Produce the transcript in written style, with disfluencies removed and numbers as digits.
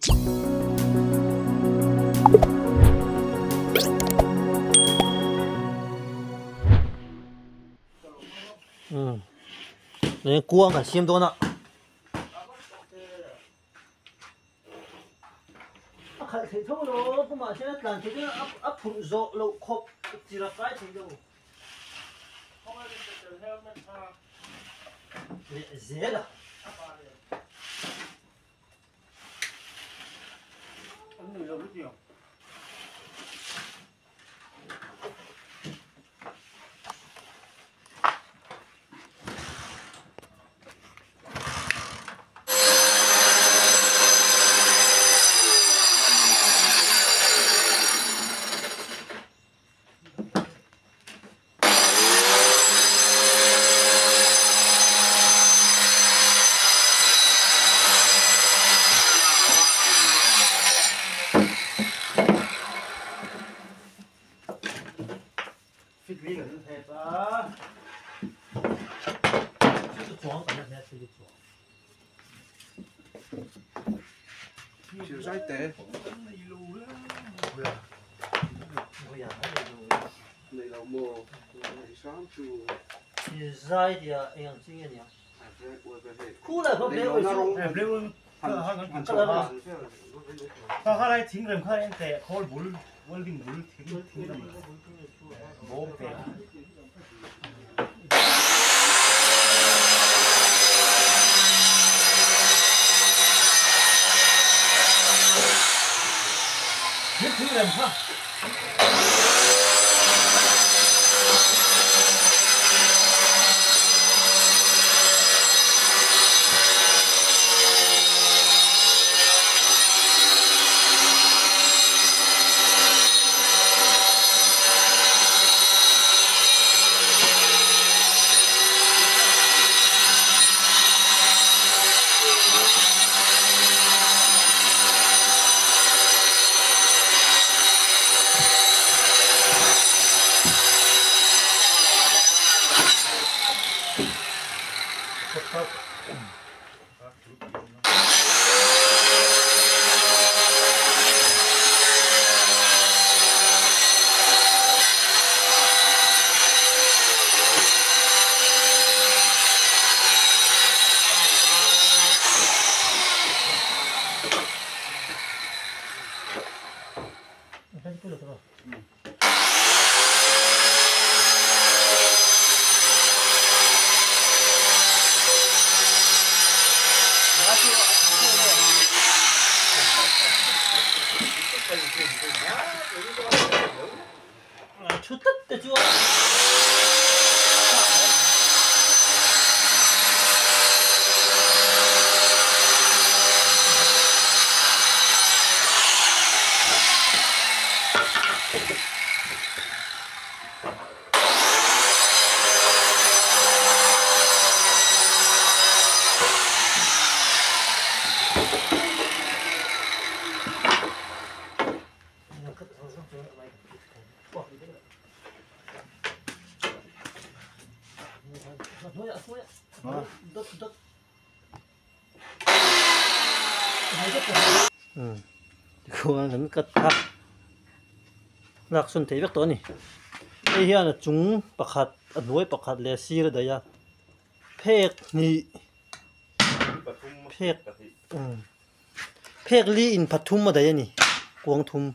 này cua cả xiêm to nè khai thấy thôi đó cũng mà sẽ làm thế chứ ấp phun rộ lộ khop chỉ là cái thì đâu dễ là chiều dài tế này là mùa sáng chiều dài thì anh chị nghe nhỉ khu là không đều 하나에 팅그램 카렌테 거울 물 월딩 물 팅그램 뭐게 팅그램 파 좋다 좋아 그거 는 끝다 낙순 대벽 떠니 이히야는 중 박hat nuôi 박hat le sir da ya phek ni phek phek li in pathum ma da ya ni kuang thum